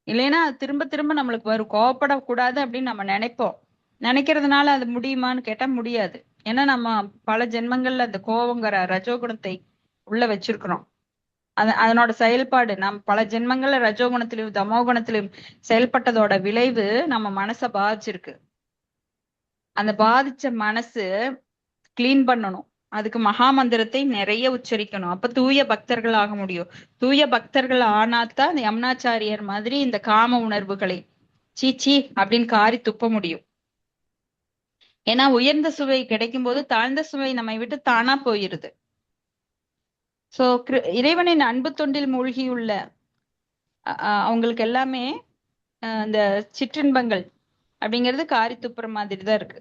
இல்லைன்னா திரும்ப திரும்ப நம்மளுக்கு வரும். கோவப்படக்கூடாது அப்படின்னு நம்ம நினைப்போம், நினைக்கிறதுனால அது முடியுமான்னு கேட்டா முடியாது. ஏன்னா நம்ம பல ஜென்மங்கள்ல அந்த கோவங்கிற ரஜோகுணத்தை உள்ள வச்சிருக்கிறோம். அதனோட செயல்பாடு நம்ம பல ஜென்மங்கள்ல ரஜோகுணத்திலும் தமோ குணத்திலும் செயல்பட்டதோட விளைவு நம்ம மனசை பாதிச்சிருக்கு. அந்த பாதிச்ச மனசு கிளீன் பண்ணணும். அதுக்கு மகா மந்திரத்தை நிறைய உச்சரிக்கணும். அப்ப தூய பக்தர்கள் ஆக முடியும். தூய பக்தர்கள் ஆனாத்தான் அந்த யமுனாச்சாரியர் மாதிரி இந்த காம உணர்வுகளை சீச்சி அப்படின்னு காரி துப்ப முடியும். ஏன்னா உயர்ந்த சுவை கிடைக்கும் போது தாழ்ந்த சுவை நம்மை விட்டு தானா போயிருது. சோ இறைவனின் அன்பு தொண்டில் மூழ்கியுள்ள அவங்களுக்கு எல்லாமே இந்த சிற்றின்பங்கள் அப்படிங்கிறது காரி துப்புற மாதிரி தான் இருக்கு.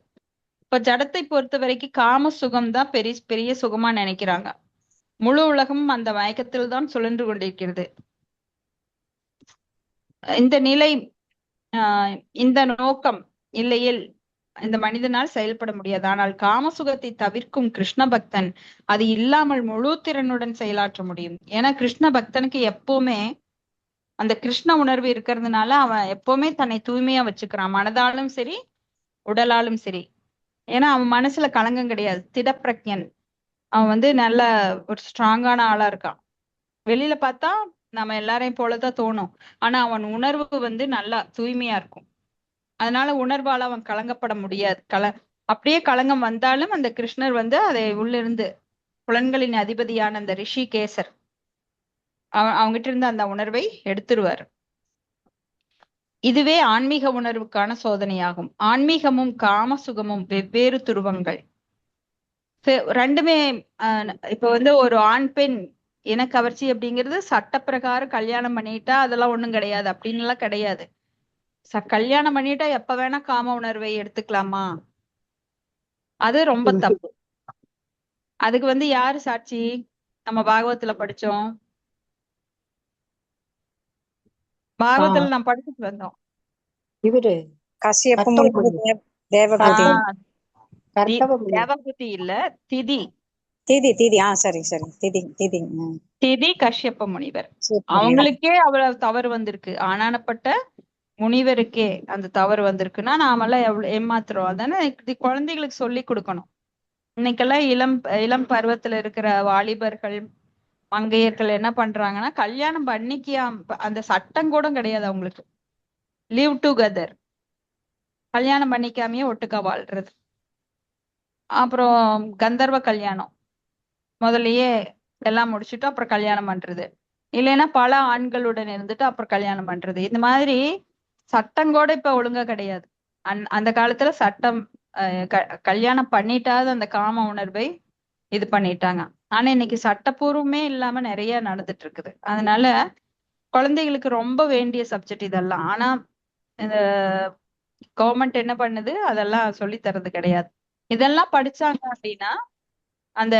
இப்ப ஜடத்தை பொறுத்த வரைக்கும் காம சுகம் தான் பெரிய பெரிய சுகமா நினைக்கிறாங்க. முழு உலகமும் அந்த மயக்கத்தில் தான் சுழன்று கொண்டிருக்கிறது. இந்த நிலை இந்த நோக்கம் இல்லையில் இந்த மனிதனால் செயல்பட முடியாது. ஆனால் காம சுகத்தை தவிர்க்கும் கிருஷ்ண பக்தன் அது இல்லாமல் முழு திறனுடன் செயலாற்ற முடியும். ஏன்னா கிருஷ்ண பக்தனுக்கு எப்பவுமே அந்த கிருஷ்ண உணர்வு இருக்கிறதுனால அவன் எப்பவுமே தன்னை தூய்மையா வச்சுக்கிறான், மனதாலும் சரி உடலாலும் சரி. ஏன்னா அவன் மனசுல களங்கம் கிடையாது, திடப்பிரக்ஞன். அவன் நல்ல ஒரு ஸ்ட்ராங்கான ஆளா இருக்கான். வெளியில பார்த்தா நம்ம எல்லாரையும் போலதான் தோணும், ஆனா அவன் உணர்வு நல்லா தூய்மையா இருக்கும். அதனால உணர்வால அவன் கலங்கப்பட முடியாது. அப்படியே களங்கம் வந்தாலும் அந்த கிருஷ்ணர் அதை உள்ளிருந்து புலன்களின் அதிபதியான அந்த ரிஷிகேசர் அவங்ககிட்ட இருந்து அந்த உணர்வை எடுத்துருவார். இதுவே ஆன்மீக உணர்வுக்கான சோதனையாகும். ஆன்மீகமும் காம சுகமும் வெவ்வேறு துருவங்கள். ரெண்டுமே இப்ப ஒரு ஆண் பெண் இன கவர்ச்சி அப்படிங்கிறது சட்டப்பிரகாரம் கல்யாணம் பண்ணிட்டா அதெல்லாம் ஒண்ணும் கிடையாது அப்படின்னு எல்லாம் கிடையாது. கல்யாணம் பண்ணிட்டா எப்ப வேணா காம உணர்வை எடுத்துக்கலாமா? அது ரொம்ப தப்பு. அதுக்கு யாரு சாட்சி? நம்ம பாகவத்துல படிச்சோம். பாகவத்துல நான் படிச்சுட்டு வந்தோம். இவரு கஷ்யப்ப தேவபூதி இல்ல, திதி. திதி சரி திதி திதி திதி கஷ்யப்ப முனிவர். அவங்களுக்கே அவ்வளவு தவறு வந்திருக்கு. ஆனானப்பட்ட முனிவருக்கே அந்த தவறு வந்திருக்குன்னா நாமெல்லாம் எவ்வளவு ஏமாத்துறோம். அதானே குழந்தைகளுக்கு சொல்லி கொடுக்கணும். இன்னைக்கெல்லாம் இளம் பருவத்துல இருக்கிற வாலிபர்கள் மங்கையர்கள் என்ன பண்றாங்கன்னா கல்யாணம் பண்ணிக்க அந்த சட்டம் கூட கிடையாது அவங்களுக்கு. லிவ் டுகெதர், கல்யாணம் பண்ணிக்காமையே ஒட்டுக்கா வாழ்றது. அப்புறம் கந்தர்வ கல்யாணம், முதல்லயே எல்லாம் முடிச்சுட்டு அப்புறம் கல்யாணம் பண்றது. இல்லைன்னா பல ஆண்களுடன் இருந்துட்டு அப்புறம் கல்யாணம் பண்றது. இந்த மாதிரி சட்டம் கூட இப்ப ஒழுங்கா கிடையாது. அந்த காலத்துல சட்டம் கல்யாணம் பண்ணிட்டாவது அந்த காம உணர்வை இது பண்ணிட்டாங்க. ஆனா இன்னைக்கு சட்டப்பூர்வமே இல்லாம நிறைய நடந்துட்டு இருக்குது. அதனால குழந்தைகளுக்கு ரொம்ப வேண்டிய சப்ஜெக்ட் இதெல்லாம். ஆனா இந்த கவர்மெண்ட் என்ன பண்ணுது, அதெல்லாம் சொல்லி தர்றது கிடையாது. இதெல்லாம் படிச்சாங்க அப்படின்னா அந்த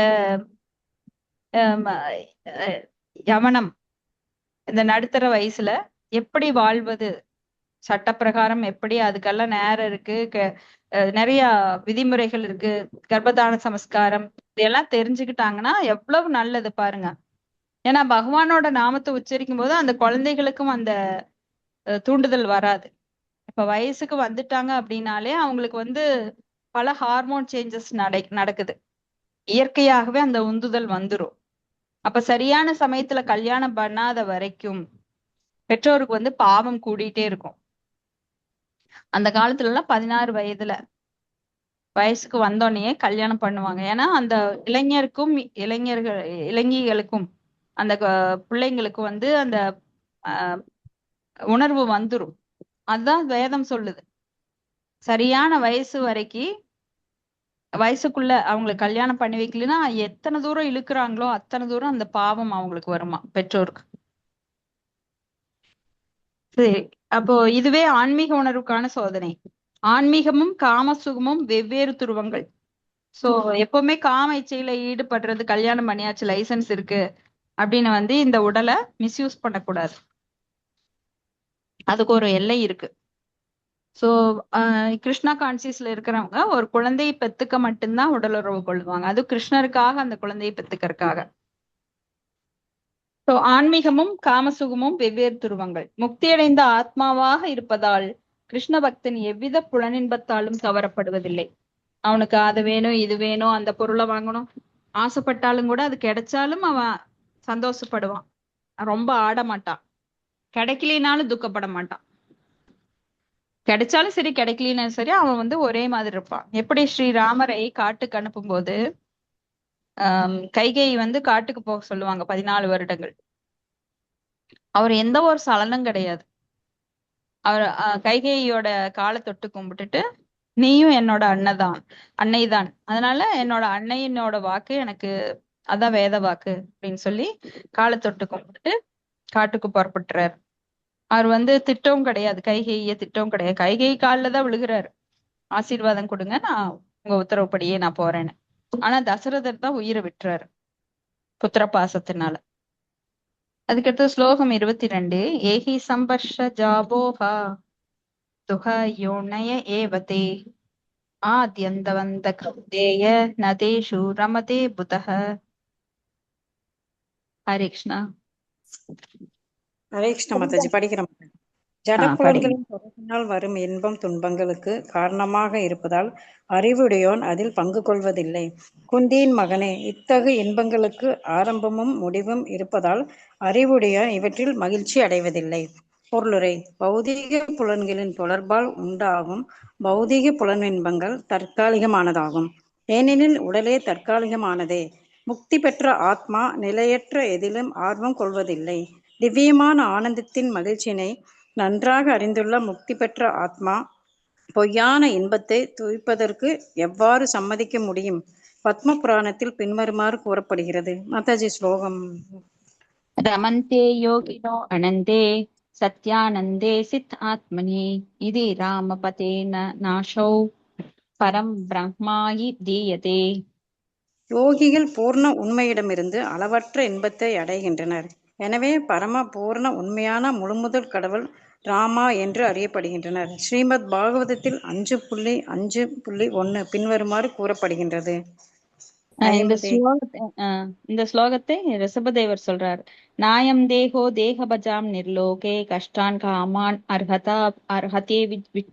யவனம் இந்த நடுத்தர வயசுல எப்படி வாழ்வது, சட்டப்பிரகாரம் எப்படி, அதுக்கெல்லாம் நேரம் இருக்கு, நிறைய விதிமுறைகள் இருக்கு, கர்ப்பதான சமஸ்காரம், இதெல்லாம் தெரிஞ்சுக்கிட்டாங்கன்னா எவ்வளவு நல்லது பாருங்க. ஏன்னா பகவானோட நாமத்தை உச்சரிக்கும் போது அந்த குழந்தைகளுக்கும் அந்த தூண்டுதல் வராது. இப்ப வயசுக்கு வந்துட்டாங்க அப்படின்னாலே அவங்களுக்கு பல ஹார்மோன் சேஞ்சஸ் நடக்குது. இயற்கையாகவே அந்த உந்துதல் வந்துரும். அப்ப சரியான சமயத்துல கல்யாணம் பண்ணாத வரைக்கும் பெற்றோருக்கு பாவம் கூடிட்டே இருக்கும். அந்த காலத்துல எல்லாம் 16 வயசுக்கு வந்தோடனே கல்யாணம் பண்ணுவாங்க. ஏன்னா அந்த இளைஞர்களுக்கும் அந்த பிள்ளைங்களுக்கும் அந்த உணர்வு வந்துரும். அதுதான் வேதம் சொல்லுது. சரியான வயசுக்குள்ள அவங்களுக்கு கல்யாணம் பண்ணி வைக்கலன்னா எத்தனை தூரம் இழுக்கிறாங்களோ அத்தனை தூரம் அந்த பாவம் அவங்களுக்கு வருமா பெற்றோருக்கு. சரி, அப்போ இதுவே ஆன்மீக உணர்வுக்கான சோதனை. ஆன்மீகமும் காம சுகமும் வெவ்வேறு துருவங்கள். சோ எப்பவுமே காம இச்சையில ஈடுபடுறது, கல்யாணம் பண்ணியாச்சு லைசன்ஸ் இருக்கு அப்படின்னு இந்த உடலை மிஸ்யூஸ் பண்ணக்கூடாது. அதுக்கு ஒரு எல்லை இருக்கு. சோ கிருஷ்ணா கான்சியஸ்ல இருக்கிறவங்க ஒரு குழந்தையை பெத்துக்க மட்டும்தான் உடலுறவு கொள்வாங்க. அது கிருஷ்ணருக்காக, அந்த குழந்தையை பெத்துக்கிறதுக்காக. சோ ஆன்மீகமும் காமசுகமும் வெவ்வேறு துருவங்கள். முக்தியடைந்த ஆத்மாவாக இருப்பதால் கிருஷ்ண பக்தன் எவ்வித புலனின்பத்தாலும் கவரப்படுவதில்லை. அவனுக்கு அது வேணும் இது வேணும் அந்த பொருளை வாங்கணும் ஆசைப்பட்டாலும் கூட அது கிடைச்சாலும் அவன் சந்தோஷப்படுவான், ரொம்ப ஆட மாட்டான். கிடைக்கலினாலும் துக்கப்பட மாட்டான். கிடைச்சாலும் சரி கிடைக்கலினாலும் சரி அவன் வந்து ஒரே மாதிரி இருப்பான். எப்படி ஸ்ரீராமரை காட்டுக்கு அனுப்பும் போது கைகேயி வந்து காட்டுக்கு போக சொல்லுவாங்க 14 வருடங்கள். அவர் எந்த ஒரு சலனம் கிடையாது. அவர் கைகேயியோட காலை தொட்டு கும்பிட்டுட்டு, நீயும் என்னோட அன்னைதான், அதனால என்னோட அன்னையினோட வாக்கு எனக்கு அதான் வேத வாக்கு அப்படின்னு சொல்லி காலை தொட்டு கும்பிட்டுட்டு காட்டுக்கு புறப்பட்டுறாரு. அவர் வந்து திட்டவும் கிடையாது, கைகேயிய திட்டவும் கிடையாது. கைகேயி காலில் தான் விழுகிறாரு, ஆசீர்வாதம் கொடுங்க, நான் உங்க உத்தரவுப்படியே நான் போறேன்னு. ஆனா தசரதர் தான் உயிரை விட்டுறாரு புத்திர பாசத்தினால. அதுக்கடுத்து ஸ்லோகம் 22. ஏஹி சம்பர்ஷ ஜாபோஹா துஹ யோனய ஏவதே ஆத்யந்தவந்த கௌதேய நதேஷு ரமதே புதஹ. ஹரே கிருஷ்ணா. ஹரே கிருஷ்ண மாதாஜி படிக்கிறோம். படிங்க. ஜடப்புலன்களின் தொடர்பினால் வரும் இன்பம் துன்பங்களுக்கு காரணமாக இருப்பதால் அறிவுடையோன் அதில் பங்கு கொள்வதில்லை. குந்தியின் மகனே, இத்தகு இன்பங்களுக்கு ஆரம்பமும் முடிவும் இருப்பதால் அறிவுடையோன் இவற்றில் மகிழ்ச்சி அடைவதில்லை. பொருளுரை. பௌதீக புலன்களின் தொடர்பால் உண்டாகும் பௌதீக புலனின்பங்கள் தற்காலிகமானதாகும். ஏனெனில் உடலே தற்காலிகமானதே. முக்தி பெற்ற ஆத்மா நிலையற்ற எதிலும் ஆர்வம் கொள்வதில்லை. திவ்யமான ஆனந்தத்தின் மகிழ்ச்சியினை நன்றாக அறிந்துள்ள முக்தி பெற்ற ஆத்மா பொய்யான இன்பத்தை துய்ப்பதற்கு எவ்வாறு சம்மதிக்க முடியும்? பத்ம புராணத்தில் பின்வருமாறு கூறப்படுகிறது. மாதாஜி ஸ்லோகம். ரமந்தே யோகினோ அனந்தே சத்யானந்தே சித் ஆத்மனி இது ராமபதேன நாசோ பரம் பிரம்மாயி தீயதே. யோகிகள் பூர்ண உண்மையிடமிருந்து அளவற்ற இன்பத்தை அடைகின்றனர். எனவே பரம பூர்ண உண்மையான முழுமுதல் கடவுள் ராமா என்று அறியப்படுகின்றனர். ஸ்ரீமத் பாகவதத்தில் 5.5.1 பின்வருமாறு கூறப்படுகின்றது. இந்த ஸ்லோகத்தை ரிஷபதேவர் சொல்றார். நாயம் தேகோ தேகபஜாம் நிர்லோகே கஷ்டான் காமான் அர்ஹதே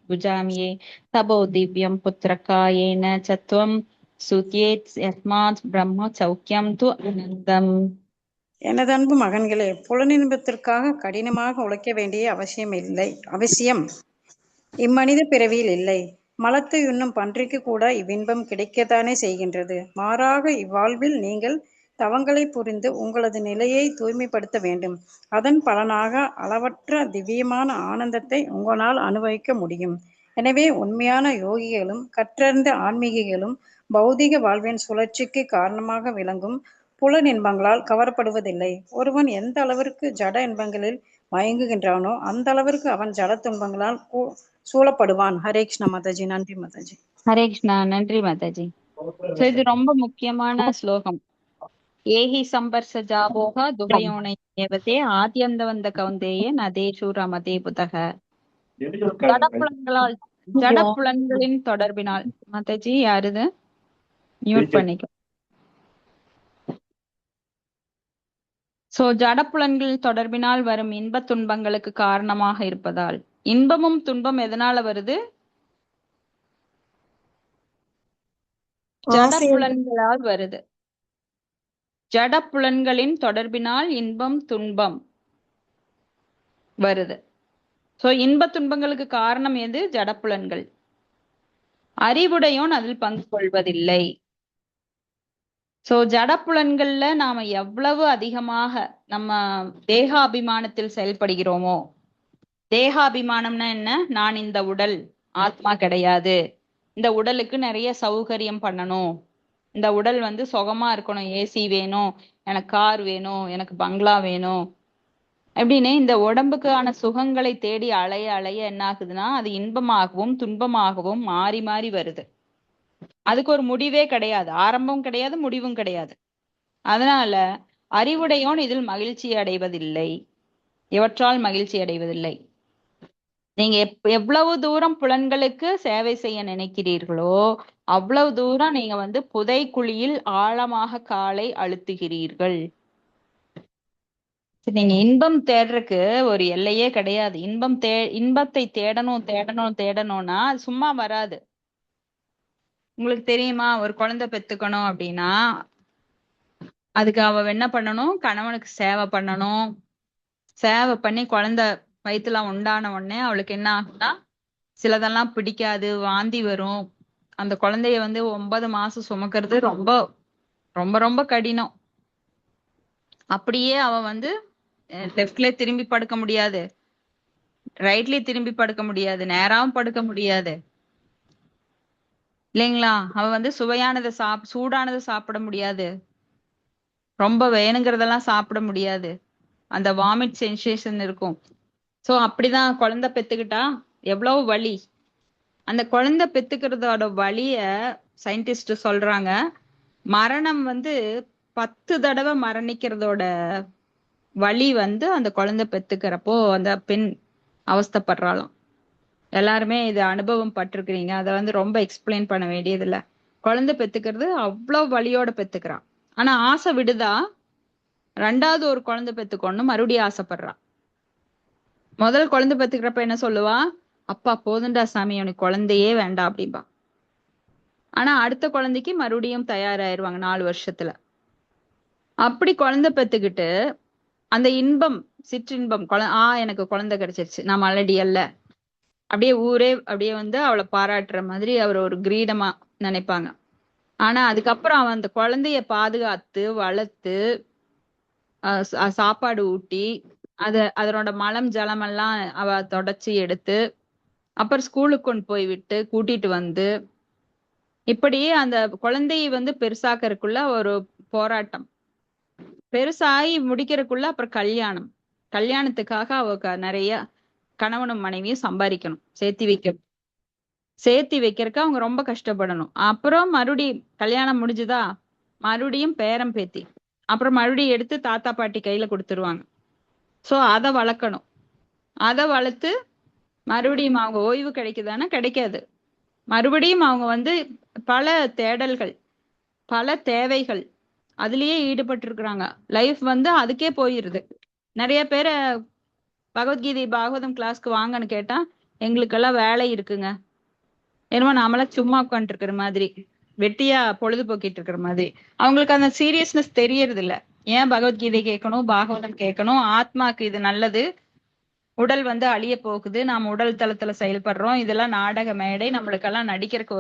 புஜாமியே தபோ திவ்யம் புத்திரகாயேன சத்வம் சுத்யேத் யஸ்மாத் பிரம்ம சௌக்கியம் து அனந்தம். எனதன்பு மகன்களே, புலனின்பத்திற்காக கடினமாக உழைக்க வேண்டிய அவசியம் இம்மனித பிறவியில் இல்லை. மலத்தை உண்ணும் பன்றிக்கு கூட இவ்வின்பம் கிடைக்கத்தானே செய்கின்றது. மாறாக இவ்வாழ்வில் நீங்கள் தவங்களை புரிந்து உங்களது நிலையை தூய்மைப்படுத்த வேண்டும். அதன் பலனாக அளவற்ற திவ்யமான ஆனந்தத்தை உங்களால் அனுபவிக்க முடியும். எனவே உண்மையான யோகிகளும் கற்றறிந்த ஆன்மீகிகளும் பௌதிக வாழ்வின் சுழற்சிக்கு காரணமாக விளங்கும் புலன் இன்பங்களால் கவரப்படுவதில்லை. ஒருவன் எந்த அளவிற்கு ஜட இன்பங்களில் மயங்குகின்றானோ அந்த அளவிற்கு அவன் ஜட துன்பங்களால் சூழப்படுவான். ஹரே கிருஷ்ணா மாதாஜி. நன்றி மாதாஜி. ஹரே கிருஷ்ணா. நன்றி மாதாஜி. இது ரொம்ப முக்கியமான ஸ்லோகம். ஏஹி சம்பர்ச ஜாபோக துகயோனை ஏவதே ஆத்யந்தவந்த கௌந்தேய நதேஷு ரமதே புதக. ஜடப்புலன்களின் தொடர்பினால். மாதாஜி யாருது? மியூட் பண்ணிக்க. சோ ஜடப்புலன்கள் தொடர்பினால் வரும் இன்ப துன்பங்களுக்கு காரணமாக இருப்பதால். இன்பமும் துன்பம் எதனால வருது? ஜடப்புலன்களால் வருது. ஜடப்புலன்களின் தொடர்பினால் இன்பம் துன்பம் வருது. சோ இன்ப துன்பங்களுக்கு காரணம் எது? ஜடப்புலன்கள். அறிவுடையோன் அதில் பங்கு கொள்வதில்லை. சோ ஜடப்புலன்கள்ல நாம எவ்வளவு அதிகமாக நம்ம தேகாபிமானத்தில் செயல்படுகிறோமோ. தேகாபிமானம்னா என்ன? நான் இந்த உடல், ஆத்மா கிடையாது. இந்த உடலுக்கு நிறைய சௌகரியம் பண்ணணும், இந்த உடல் வந்து சுகமா இருக்கணும், ஏசி வேணும், எனக்கு கார் வேணும், எனக்கு பங்களா வேணும் அப்படின்னு இந்த உடம்புக்கான சுகங்களை தேடி அலைய அலைய என்ன ஆகுதுன்னா அது இன்பமாகவும் துன்பமாகவும் மாறி மாறி வருது. அதுக்கு ஒரு முடிவே கிடையாது, ஆரம்பம் கிடையாது, முடிவும் கிடையாது. அதனால அறிவுடையோன் இதில் மகிழ்ச்சி அடைவதில்லை, இவற்றால் மகிழ்ச்சி அடைவதில்லை. நீங்க எவ்வளவு தூரம் புலன்களுக்கு சேவை செய்ய நினைக்கிறீர்களோ அவ்வளவு தூரம் நீங்க வந்து புதைக்குழியில் ஆழமாக காலை அழுத்துகிறீர்கள். நீங்க இன்பம் தேடுறதுக்கு ஒரு எல்லையே கிடையாது. இன்பத்தை தேடணும் தேடணும்னா சும்மா வராது. உங்களுக்கு தெரியுமா, ஒரு குழந்தை பெத்துக்கணும் அப்படின்னா அதுக்கு அவ என்ன பண்ணணும், கணவனுக்கு சேவை பண்ணணும். சேவை பண்ணி குழந்தை வயித்துல உண்டான உடனே அவளுக்கு என்ன ஆகும்னா சிலதெல்லாம் பிடிக்காது, வாந்தி வரும். அந்த குழந்தைய 9 மாசம் சுமக்கிறது ரொம்ப ரொம்ப ரொம்ப கடினம். அப்படியே அவ லெஃப்ட்ல திரும்பி படுக்க முடியாது, ரைட்லயே திரும்பி படுக்க முடியாது, நேராவும் படுக்க முடியாது இல்லைங்களா? அவ சுவையானதை சூடானதை சாப்பிட முடியாது, ரொம்ப வேணுங்கிறதெல்லாம் சாப்பிட முடியாது. அந்த வாமிட் சென்சேஷன் இருக்கும். சோ அப்படிதான் குழந்தை பெத்துக்கிட்டா எவ்வளவு வலி. அந்த குழந்தை பெத்துக்கிறதோட வலிய சயின்டிஸ்ட் சொல்றாங்க, மரணம் 10 தடவை மரணிக்கிறதோட வலி அந்த குழந்தை பெத்துக்கிறப்போ அந்த பெண் அவஸ்தைப்படுறாளாம். எல்லாருமே இது அனுபவம் பட்டிருக்கிறீங்க. அதை ரொம்ப எக்ஸ்பிளைன் பண்ண வேண்டியது இல்ல. குழந்தை பெத்துக்கிறது அவ்வளவு வலியோட பெத்துக்கிறான். ஆனா ஆசை விடுதா, 2வது ஒரு குழந்தை பெத்துக்கொண்டு மறுபடியும் ஆசைப்படுறா. முதல் குழந்தை பெத்துக்கிறப்ப என்ன சொல்லுவா, அப்பா போதுண்டா சாமி, உனக்கு குழந்தையே வேண்டாம் அப்படின்பா. ஆனா அடுத்த குழந்தைக்கு மறுபடியும் தயாராயிருவாங்க 4 வருஷத்துல. அப்படி குழந்தை பெத்துக்கிட்டு அந்த இன்பம், சிற்றின்பம், எனக்கு குழந்தை கிடைச்சிருச்சு, நான் மலடி அல்ல, அப்படியே ஊரே அப்படியே அவளை பாராட்டுற மாதிரி அவர் ஒரு கிரீடமா நினைப்பாங்க. ஆனா அதுக்கப்புறம் அவன் அந்த குழந்தைய பாதுகாத்து வளர்த்து சாப்பாடு ஊட்டி அதனோட மலம் ஜலம் எல்லாம் அவ தொடச்சி எடுத்து அப்புறம் ஸ்கூலுக்கு கொண்டு போய் விட்டு கூட்டிட்டு வந்து இப்படியே அந்த குழந்தையை பெருசாக்கறதுக்குள்ள ஒரு போராட்டம். பெருசாகி முடிக்கிறதுக்குள்ள அப்புறம் கல்யாணம். கல்யாணத்துக்காக அவ நிறைய கணவனும் மனைவியும் சம்பாதிக்கணும், சேர்த்தி வைக்கிறதுக்கு அவங்க ரொம்ப கஷ்டப்படணும். அப்புறம் மறுபடியும் கல்யாணம் முடிஞ்சுதா, மறுபடியும் பேரம் பேத்தி, அப்புறம் மறுபடியும் எடுத்து தாத்தா பாட்டி கையில கொடுத்துருவாங்க. சோ அதை வளர்க்கணும். அதை வளர்த்து மறுபடியும் அவங்க ஓய்வு கிடைக்குதானா, கிடைக்காது. மறுபடியும் அவங்க பல தேடல்கள், பல தேவைகள் அதுலயே ஈடுபட்டு இருக்கிறாங்க. லைஃப் அதுக்கே போயிருது. நிறைய பேரை பகவத்கீதை பாகவதம் கிளாஸ்க்கு வாங்கன்னு கேட்டா எங்களுக்கெல்லாம் வேலை இருக்குங்க, என்னமோ நாமெல்லாம் சும்மா உட்காந்துட்டு இருக்கிற மாதிரி, வெட்டியா பொழுதுபோக்கிட்டு இருக்கிற மாதிரி. அவங்களுக்கு அந்த சீரியஸ்னஸ் தெரியறது இல்ல. ஏன் பகவத்கீதை கேட்கணும், பாகவதம் கேட்கணும், ஆத்மாக்கு இது நல்லது, உடல் அழிய போகுது, நாம உடல் தளத்துல செயல்படுறோம், இதெல்லாம் நாடக மேடை, நம்மளுக்கெல்லாம் நடிக்கிறதுக்கு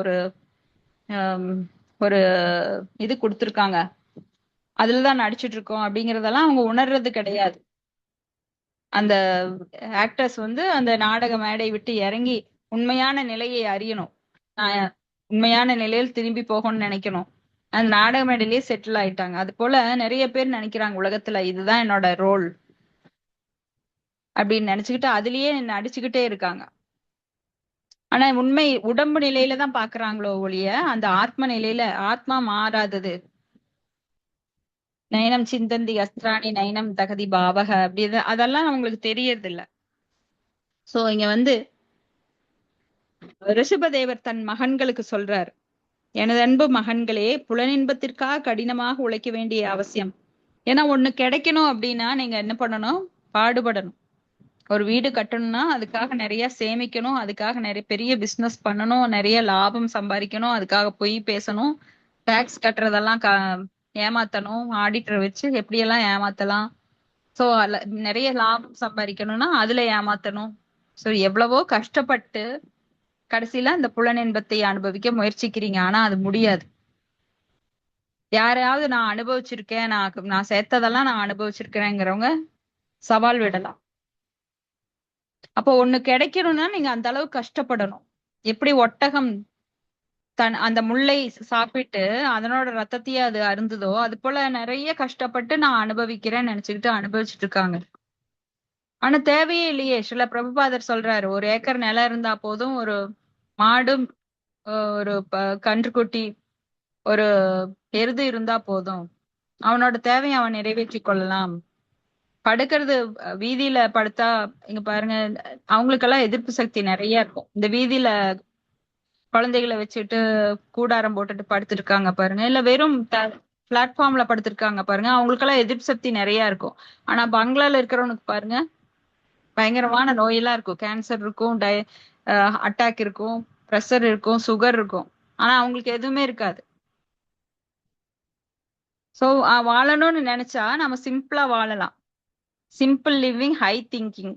ஒரு இது கொடுத்துருக்காங்க, அதுலதான் நடிச்சிட்டு இருக்கோம் அப்படிங்கறதெல்லாம் அவங்க உணர்றது கிடையாது. அந்த ஆக்டர்ஸ் அந்த நாடக மேடை விட்டு இறங்கி உண்மையான நிலையை அறியணும், உண்மையான நிலையில் திரும்பி போகணும்னு நினைக்கணும். அந்த நாடக மேடையிலேயே செட்டில் ஆயிட்டாங்க. அது போல நிறைய பேர் நினைக்கிறாங்க உலகத்துல இதுதான் என்னோட ரோல் அப்படின்னு நினைச்சுக்கிட்டு அதுலயே நடிச்சுக்கிட்டே இருக்காங்க. ஆனா உண்மை உடம்பு நிலையில தான் பாக்குறாங்களோ ஒழிய அந்த ஆத்ம நிலையில ஆத்மா மாறாதது. நயனம் சிந்தந்தி அஸ்திராணி நயனம் தகதி பாவக அப்படி அதெல்லாம் அவங்களுக்கு தெரியறது இல்ல. சோ இங்க ரிஷபதேவர் தன் மகன்களுக்கு சொல்றார், எனது அன்பு மகன்களே, புலனின்பத்திற்காக கடினமாக உழைக்க வேண்டிய அவசியம். ஏன்னா ஒண்ணு கிடைக்கணும் அப்படின்னா நீங்க என்ன பண்ணணும், பாடுபடணும். ஒரு வீடு கட்டணும்னா அதுக்காக நிறைய சேமிக்கணும், அதுக்காக நிறைய பெரிய பிசினஸ் பண்ணணும், நிறைய லாபம் சம்பாதிக்கணும், அதுக்காக பொய் பேசணும், டாக்ஸ் கட்டுறதெல்லாம் ஏமாத்தணும், ஆடிட்டர் வச்சு எப்படியெல்லாம் ஏமாத்தலாம். சோ நிறைய லாபம் சம்பாதிக்கணும்னா அதுல ஏமாத்தணும். சோ எவ்வளவோ கஷ்டப்பட்டு கடைசியில அந்த புலனின்பத்தை அனுபவிக்க முயற்சிக்கிறீங்க. ஆனா அது முடியாது. யாரையாவது நான் அனுபவிச்சிருக்கேன், நான் சேர்த்ததெல்லாம் நான் அனுபவிச்சிருக்கிறேங்கிறவங்க சவால் விடலாம். அப்போ ஒண்ணு கிடைக்கணும்னா நீங்க அந்த அளவு கஷ்டப்படணும். எப்படி ஒட்டகம் அந்த முள்ளை சாப்பிட்டு அதனோட ரத்தத்தையே அது அருந்துதோ அது போல நிறைய கஷ்டப்பட்டு நான் அனுபவிக்கிறேன்னு நினைச்சுக்கிட்டு அனுபவிச்சுட்டு இருக்காங்க. ஆனா தேவையே இல்லையே. சில பிரபுபாதர் சொல்றாரு, 1 ஏக்கர் நிலம் இருந்தா போதும், ஒரு மாடும் ஒரு கன்றுக்குட்டி ஒரு எருது இருந்தா போதும், அவனோட தேவையை அவன் நிறைவேற்றி கொள்ளலாம். படுக்கிறது வீதியில படுத்தா இங்க பாருங்க, அவங்களுக்கெல்லாம் எதிர்ப்பு சக்தி நிறைய இருக்கும். இந்த வீதியில குழந்தைகளை வச்சுட்டு கூடாரம் போட்டுட்டு படுத்திருக்காங்க பாருங்க, இல்ல வெறும் பிளாட்ஃபார்ம்ல படுத்திருக்காங்க பாருங்க, அவங்களுக்கெல்லாம் எதிர்ப்பு சக்தி நிறைய இருக்கும். ஆனா பங்களால இருக்கிறவனுக்கு பாருங்க பயங்கரமான நோயெல்லாம் இருக்கும், கேன்சர் இருக்கும், அட்டாக் இருக்கும், ப்ரெஷர் இருக்கும், சுகர் இருக்கும். ஆனா அவங்களுக்கு எதுவுமே இருக்காது. சோ வாழணும்னு நினைச்சா நம்ம சிம்பிளா வாழலாம். சிம்பிள் லிவிங், ஹை திங்கிங்,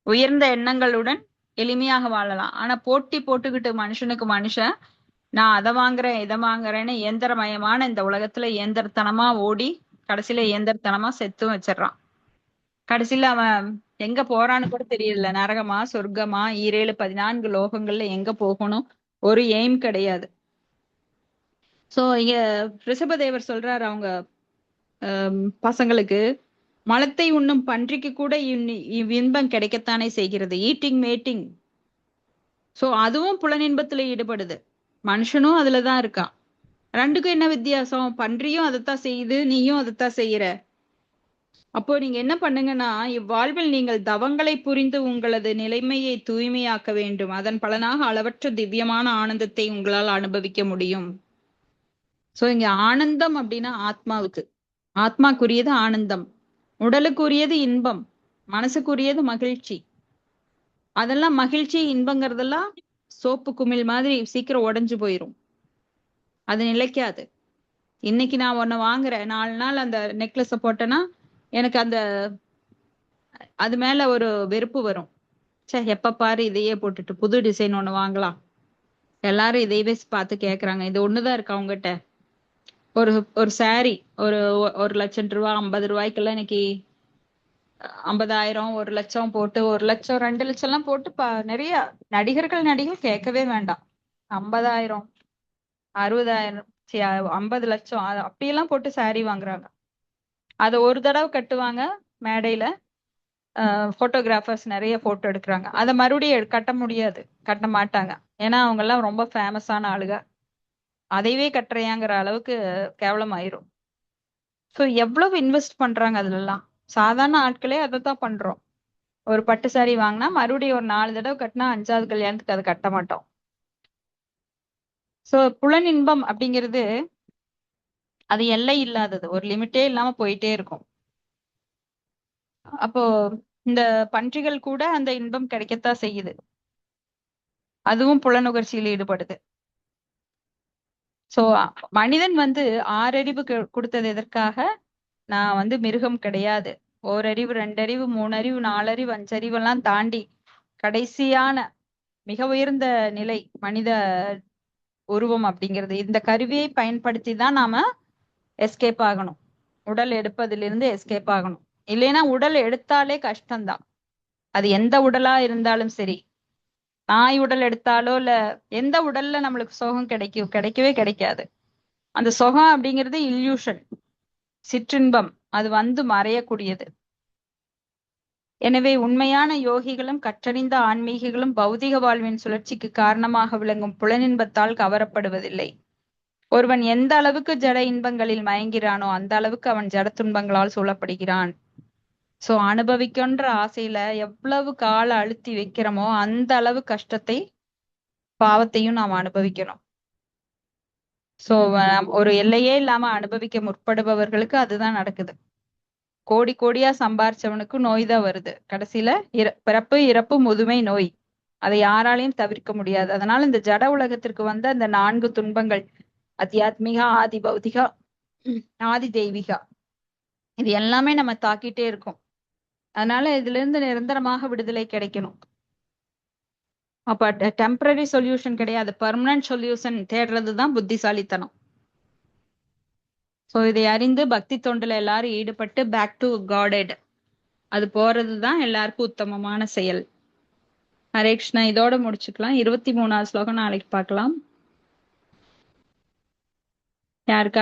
உயர்ந்த எண்ணங்களுடன் எளிமையாக வாழலாம். ஆனா போட்டி போட்டுக்கிட்டு மனுஷனுக்கு மனுஷன் நான் அதை வாங்குறேன் இதை வாங்குறேன்னு இயந்திரமயமான இந்த உலகத்துல இயந்திரத்தனமா ஓடி கடைசியில இயந்திரத்தனமா செத்தும் வச்சிடறான். கடைசியில அவன் எங்க போறான்னு கூட தெரியல. நரகமா சொர்க்கமா 14 லோகங்கள்ல எங்க போகணும் ஒரு எய்ம் கிடையாது. சோ இங்க ரிஷபதேவர் சொல்றாரு அவங்க பசங்களுக்கு, மலத்தை உண்ணும் பன்றிக்கு கூட இன்பம் கிடைக்கத்தானே செய்கிறது. Eating matting. சோ அதுவும் புலனின்பத்துல ஈடுபடுது. மனுஷனும் அதுலதான் இருக்கான். ரெண்டுக்கும் என்ன வித்தியாசம்? பன்றியும் அதைத்தான் செய்யுது, நீயும் அதைத்தான் செய்யற. அப்போ நீங்க என்ன பண்ணுங்கன்னா, இவ்வாழ்வில் நீங்கள் தவங்களை புரிந்து உங்களது நிலைமையை தூய்மையாக்க வேண்டும். அதன் பலனாக அளவற்ற திவ்யமான ஆனந்தத்தை உங்களால் அனுபவிக்க முடியும். சோ இங்க ஆனந்தம் அப்படின்னா ஆத்மாவுக்கு, ஆத்மாக்குரியது ஆனந்தம், உடலுக்குரியது இன்பம், மனசுக்குரியது மகிழ்ச்சி. அதெல்லாம் மகிழ்ச்சி இன்பங்கிறதெல்லாம் சோப்பு குமிழ் மாதிரி சீக்கிரம் உடைஞ்சு போயிரும். அது நிலைக்காது. இன்னைக்கு நான் ஒண்ணு வாங்குறேன், 4 நாள் அந்த நெக்லஸ போட்டேன்னா எனக்கு அது மேல ஒரு வெறுப்பு வரும். சே, எப்ப பாரு இதையே போட்டுட்டு புது டிசைன் ஒண்ணு வாங்கலாம். எல்லாரும் இதையவே பார்த்து கேக்குறாங்க. இது ஒண்ணுதான் இருக்கா உங்ககிட்ட? ஒரு சாரி ஒரு 1,00,000 ரூபா 50 ரூபாய்க்கெல்லாம் இன்னைக்கு 50,000 1,00,000 போட்டு 1,00,000 2,00,000 எல்லாம் போட்டு நிறைய நடிகர்கள் கேட்கவே வேண்டாம். 50,000 60,000 50 லட்சம் அப்படியெல்லாம் போட்டு சாரி வாங்குறாங்க. அதை ஒரு தடவை கட்டுவாங்க மேடையில, போட்டோகிராஃபர்ஸ் நிறைய போட்டோ எடுக்கிறாங்க. அதை மறுபடியும் கட்ட முடியாது, கட்ட மாட்டாங்க. ஏன்னா அவங்க எல்லாம் ரொம்ப ஃபேமஸான ஆளுங்க. அதையவே கட்டுறையாங்கிற அளவுக்கு கேவலமாயிரும். ஸோ எவ்வளவு இன்வெஸ்ட் பண்றாங்க அதுல எல்லாம். சாதாரண ஆட்களே அதை தான் பண்றோம். ஒரு பட்டு சாரி வாங்கினா மறுபடியும் ஒரு 4 தடவை கட்டினா 5வது கல்யாணத்துக்கு அதை கட்ட மாட்டோம். சோ புலனின்பம் அப்படிங்கிறது அது எல்லை இல்லாதது, ஒரு லிமிட்டே இல்லாம போயிட்டே இருக்கும். அப்போ இந்த பன்றிகள் கூட அந்த இன்பம் கிடைக்கத்தான் செய்யுது. அதுவும் புலனுகர்ச்சியில் ஈடுபடுது. சோ மனிதன் 6 அறிவு கொடுத்தது எதற்காக? நான் மிருகம் கிடையாது. 1 அறிவு 2 அறிவு 3 அறிவு 4 அறிவு 5 அறிவெல்லாம் தாண்டி கடைசியான மிக உயர்ந்த நிலை மனித உருவம் அப்படிங்கிறது. இந்த கருவியை பயன்படுத்தி தான் நாம எஸ்கேப் ஆகணும். உடல் எடுப்பதிலிருந்து எஸ்கேப் ஆகணும். இல்லைன்னா உடல் எடுத்தாலே கஷ்டம்தான். அது எந்த உடலா இருந்தாலும் சரி. நாய் உடல் எடுத்தாலோ இல்ல எந்த உடல்ல நம்மளுக்கு சுகம் கிடைக்கவே கிடைக்காது. அந்த சுகம் அப்படிங்கிறது இல்யூஷன், சிற்றின்பம். அது மறையக்கூடியது. எனவே உண்மையான யோகிகளும் கற்றறிந்த ஆன்மீகிகளும் பௌதிக வாழ்வின் சுழற்சிக்கு காரணமாக விளங்கும் புலனின்பத்தால் கவரப்படுவதில்லை. ஒருவன் எந்த அளவுக்கு ஜட இன்பங்களில் மயங்கிறானோ அந்த அளவுக்கு அவன் ஜட துன்பங்களால் சூழப்படுகிறான். சோ அனுபவிக்கின்ற ஆசையில எவ்வளவு கால அழுத்தி வைக்கிறோமோ அந்த அளவு கஷ்டத்தை பாவத்தையும் நாம் அனுபவிக்கணும். சோ ஒரு எல்லையே இல்லாம அனுபவிக்க முற்படுபவர்களுக்கு அதுதான் நடக்குது. கோடி கோடியா சம்பாரிச்சவனுக்கு நோய் தான் வருது. கடைசியில பிறப்பு இறப்பு முதுமை நோய், அதை யாராலையும் தவிர்க்க முடியாது. அதனால இந்த ஜட உலகத்திற்கு வந்த இந்த 4 துன்பங்கள், அத்தியாத்மிகா, ஆதி பௌதிகா, ஆதி தெய்வீகா, இது எல்லாமே நம்ம தாக்கிட்டே இருக்கும். அதனால இதுல இருந்து நிரந்தரமாக விடுதலை கிடைக்கணும். அப்ப டெம்பரரி சொல்யூஷன் கிடையாது, பெர்மனன்ட் சொல்யூஷன் தேடுறதுதான் புத்திசாலித்தனம். சோ இதை அறிந்து பக்தி தொண்டுல எல்லாரும் ஈடுபட்டு பேக் டு காடெட் அது போறதுதான் எல்லாருக்கும் உத்தமமான செயல். ஹரே கிருஷ்ணா. இதோட முடிச்சுக்கலாம். 23வது ஸ்லோகம் நாளைக்கு பார்க்கலாம். யாருக்கா